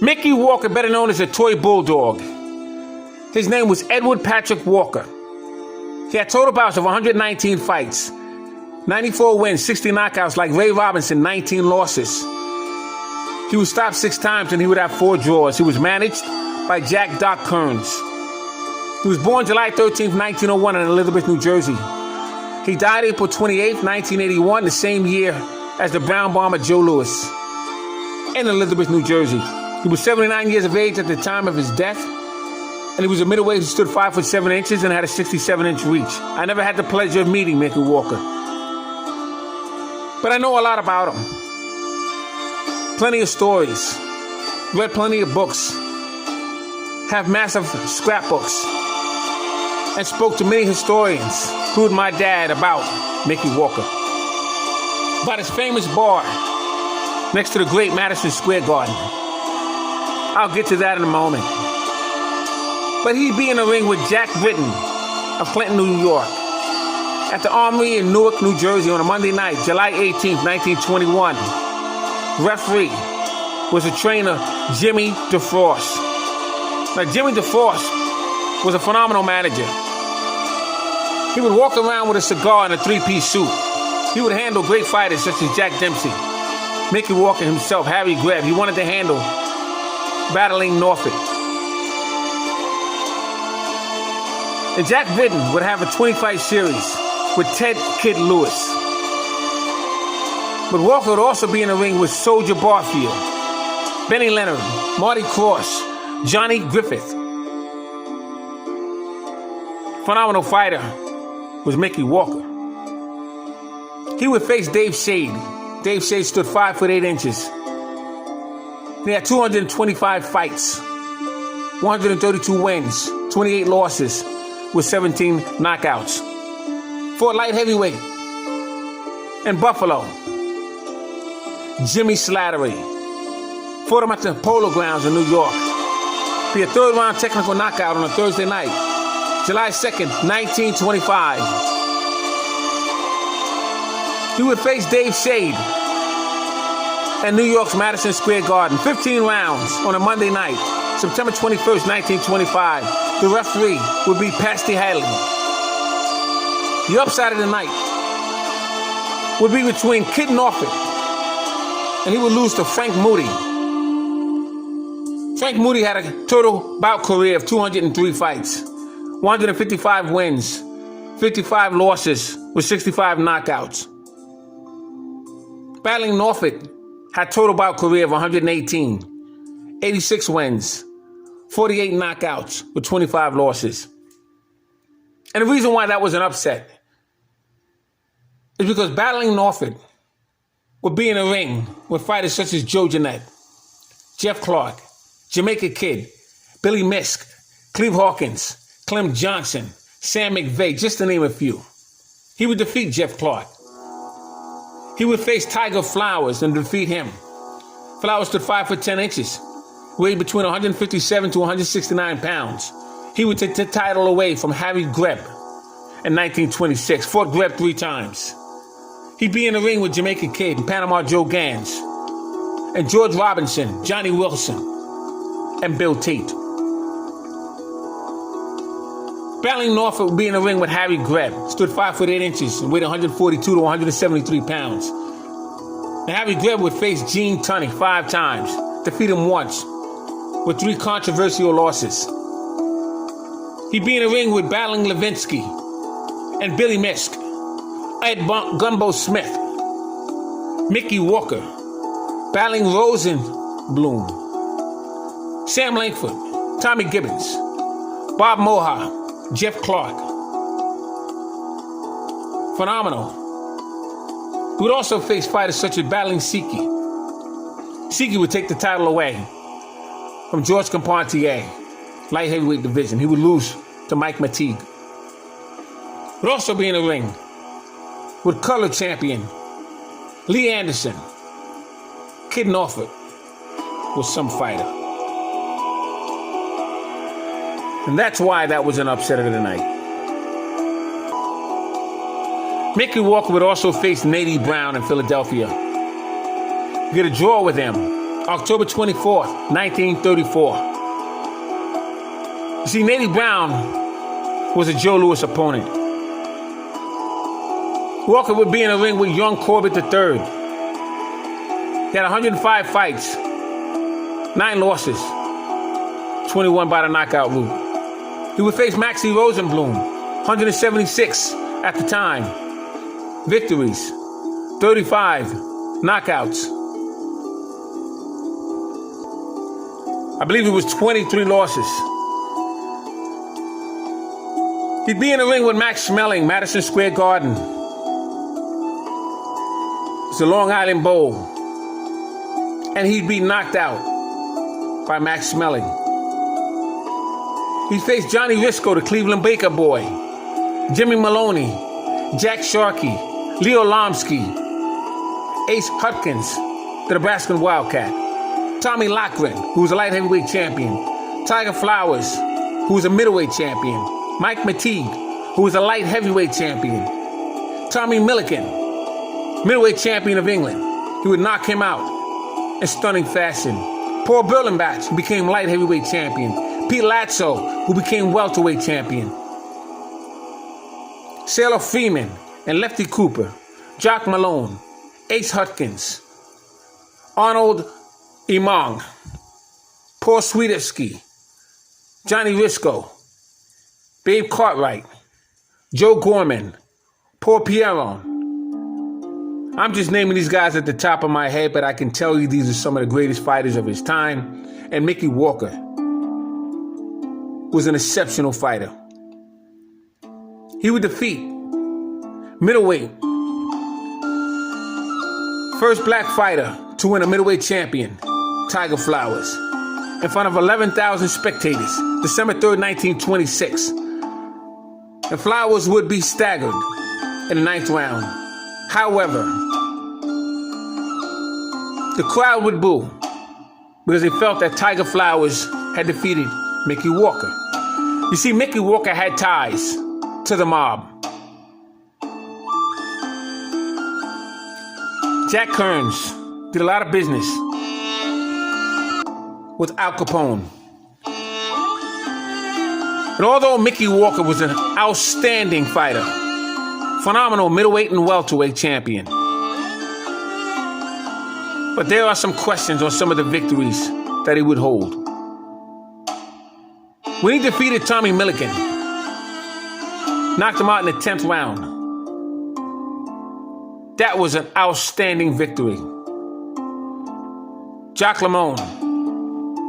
Mickey Walker, better known as a toy bulldog. His name was Edward Patrick Walker. He had total bouts of 119 fights, 94 wins, 60 knockouts like Ray Robinson, 19 losses. He was stopped 6 times and he would have 4 draws. He was managed by Jack Doc Kearns. He was born July 13th, 1901 in Elizabeth, New Jersey. He died April 28th, 1981, the same year as the Brown Bomber Joe Louis in Elizabeth, New Jersey. He was 79 years of age at the time of his death, and he was a middleweight who stood 5 foot 7 inches and had a 67-inch reach. I never had the pleasure of meeting Mickey Walker, but I know a lot about him. Plenty of stories, read plenty of books, have massive scrapbooks, and spoke to many historians, including my dad, about Mickey Walker. About his famous bar next to the great Madison Square Garden. I'll get to that in a moment. But he'd be in the ring with Jack Britton of Clinton, New York, at the Armory in Newark, New Jersey on a Monday night, July 18th, 1921. Referee was a trainer, Jimmy DeFrost. Now, Jimmy DeFrost was a phenomenal manager. He would walk around with a cigar and a 3-piece suit. He would handle great fighters such as Jack Dempsey, Mickey Walker himself, Harry Greb. He wanted to handle battling Norfolk. And Jack Britton would have a 20-fight series with Ted Kid Lewis. But Walker would also be in the ring with Soldier Barfield, Benny Leonard, Marty Cross, Johnny Griffith. Phenomenal fighter was Mickey Walker. He would face Dave Shade. Dave Shade stood 5 foot 8 inches. He had 225 fights, 132 wins, 28 losses, with 17 knockouts. Fought light heavyweight in Buffalo. Jimmy Slattery fought him at the Polo Grounds in New York. Be a 3rd round technical knockout on a Thursday night, July 2nd, 1925. He would face Dave Shade at New York's Madison Square Garden, 15 rounds on a Monday night, September 21st, 1925. The referee would be Pasty Hadley. The upside of the night would be between Kid Norfolk, and he would lose to Frank Moody. Frank Moody had a total bout career of 203 fights, 155 wins, 55 losses, with 65 knockouts. Battling Norfolk had total bout career of 118, 86 wins, 48 knockouts, with 25 losses. And the reason why that was an upset is because battling Norfolk would be in a ring with fighters such as Joe Jeanette, Jeff Clark, Jamaica Kid, Billy Misk, Cleve Hawkins, Clem Johnson, Sam McVeigh, just to name a few. He would defeat Jeff Clark. He would face Tiger Flowers and defeat him. Flowers stood 5 foot 10 inches, weighed between 157 to 169 pounds. He would take the title away from Harry Greb in 1926, fought Greb 3 times. He'd be in the ring with Jamaica Kid and Panama Joe Gans, and George Robinson, Johnny Wilson, and Bill Tate. Battling Norfolk would be in the ring with Harry Greb, stood 5 foot 8 inches and weighed 142 to 173 pounds. And Harry Greb would face Gene Tunney 5 times, defeat him once, with 3 controversial losses. He'd be in the ring with battling Levinsky and Billy Misk, Ed Gumbo Smith, Mickey Walker, battling Rosenblum, Sam Langford, Tommy Gibbons, Bob Moha, Jeff Clark. Phenomenal. He would also face fighters such as battling Siki. Siki would take the title away from George Compartier, light heavyweight division. He would lose to Mike Mateague. He would also be in the ring with color champion Lee Anderson. Kid Norfolk was some fighter. And that's why that was an upset of the night. Mickey Walker would also face Nady Brown in Philadelphia. Get a draw with him. October 24th, 1934. You see, Nady Brown was a Joe Louis opponent. Walker would be in the ring with young Corbett III. He had 105 fights, 9 losses, 21 by the knockout route. He would face Maxie Rosenblum, 176 at the time. Victories, 35 knockouts. I believe it was 23 losses. He'd be in the ring with Max Schmeling, Madison Square Garden. It's a Long Island Bowl. And he'd be knocked out by Max Schmeling. He faced Johnny Risco, the Cleveland Baker boy, Jimmy Maloney, Jack Sharkey, Leo Lomsky, Ace Hutkins, the Nebraska Wildcat, Tommy Loughran, who was a light heavyweight champion, Tiger Flowers, who was a middleweight champion, Mike Mateague, who was a light heavyweight champion, Tommy Milliken, middleweight champion of England. He would knock him out in stunning fashion. Paul Berlenbach, who became light heavyweight champion. Pete Latzo, who became welterweight champion. Sailor Freeman and Lefty Cooper, Jock Malone, Ace Hutkins, Arnold Emong, Paul Swiderski, Johnny Risco, Babe Cartwright, Joe Gorman, Paul Pierron. I'm just naming these guys at the top of my head, but I can tell you these are some of the greatest fighters of his time. And Mickey Walker was an exceptional fighter. He would defeat middleweight, first black fighter to win a middleweight champion, Tiger Flowers, in front of 11,000 spectators, December 3rd, 1926. And Flowers would be staggered in the 9th round. However, the crowd would boo because they felt that Tiger Flowers had defeated Mickey Walker. You see, Mickey Walker had ties to the mob. Jack Kearns did a lot of business with Al Capone. And although Mickey Walker was an outstanding fighter, phenomenal middleweight and welterweight champion, but there are some questions on some of the victories that he would hold. When he defeated Tommy Milliken, knocked him out in the 10th round, that was an outstanding victory. Jock Lamone,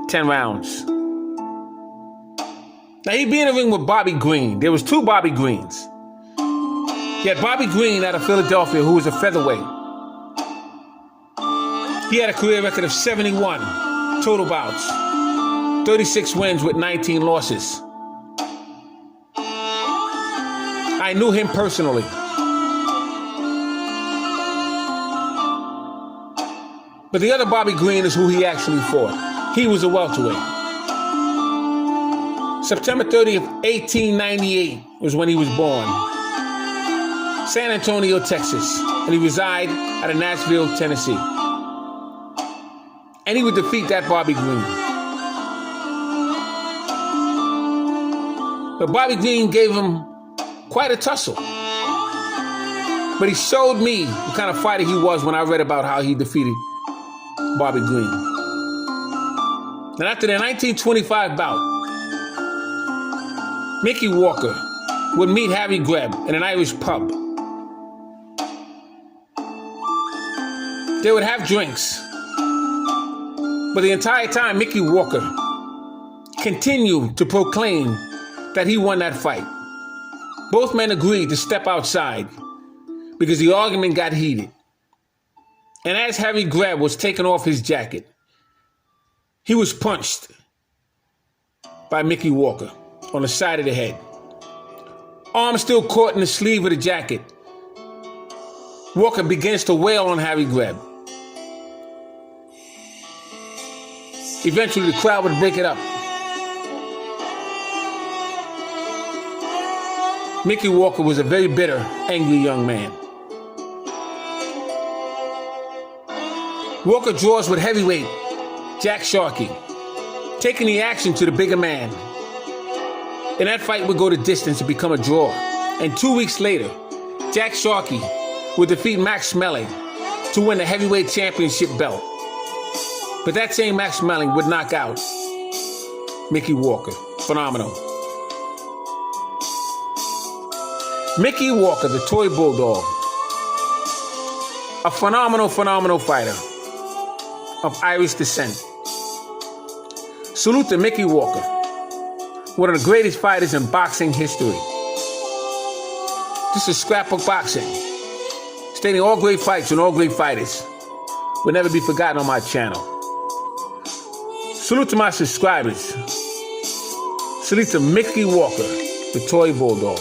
10 rounds. Now, he'd be in the ring with Bobby Green. There was 2 Bobby Greens. He had Bobby Green out of Philadelphia, who was a featherweight. He had a career record of 71 total bouts, 36 wins with 19 losses. I knew him personally. But the other Bobby Green is who he actually fought. He was a welterweight. September 30th, 1898 was when he was born. San Antonio, Texas. And he resided out of Nashville, Tennessee. And he would defeat that Bobby Green. But Bobby Green gave him quite a tussle. But he showed me the kind of fighter he was when I read about how he defeated Bobby Green. And after the 1925 bout, Mickey Walker would meet Harry Greb in an Irish pub. They would have drinks. But the entire time, Mickey Walker continued to proclaim that he won that fight. Both men agreed to step outside because the argument got heated. And as Harry Greb was taking off his jacket, he was punched by Mickey Walker on the side of the head. Arm still caught in the sleeve of the jacket. Walker begins to wail on Harry Greb. Eventually, the crowd would break it up. Mickey Walker was a very bitter, angry young man. Walker draws with heavyweight Jack Sharkey, taking the action to the bigger man. And that fight would go the distance to become a draw. And 2 weeks later, Jack Sharkey would defeat Max Schmeling to win the heavyweight championship belt. But that same Max Schmeling would knock out Mickey Walker. Phenomenal. Mickey Walker, the toy bulldog. A phenomenal fighter of Irish descent. Salute to Mickey Walker, one of the greatest fighters in boxing history. This is Scrapbook Boxing, stating all great fights and all great fighters will never be forgotten on my channel. Salute to my subscribers. Salute to Mickey Walker, the toy bulldog.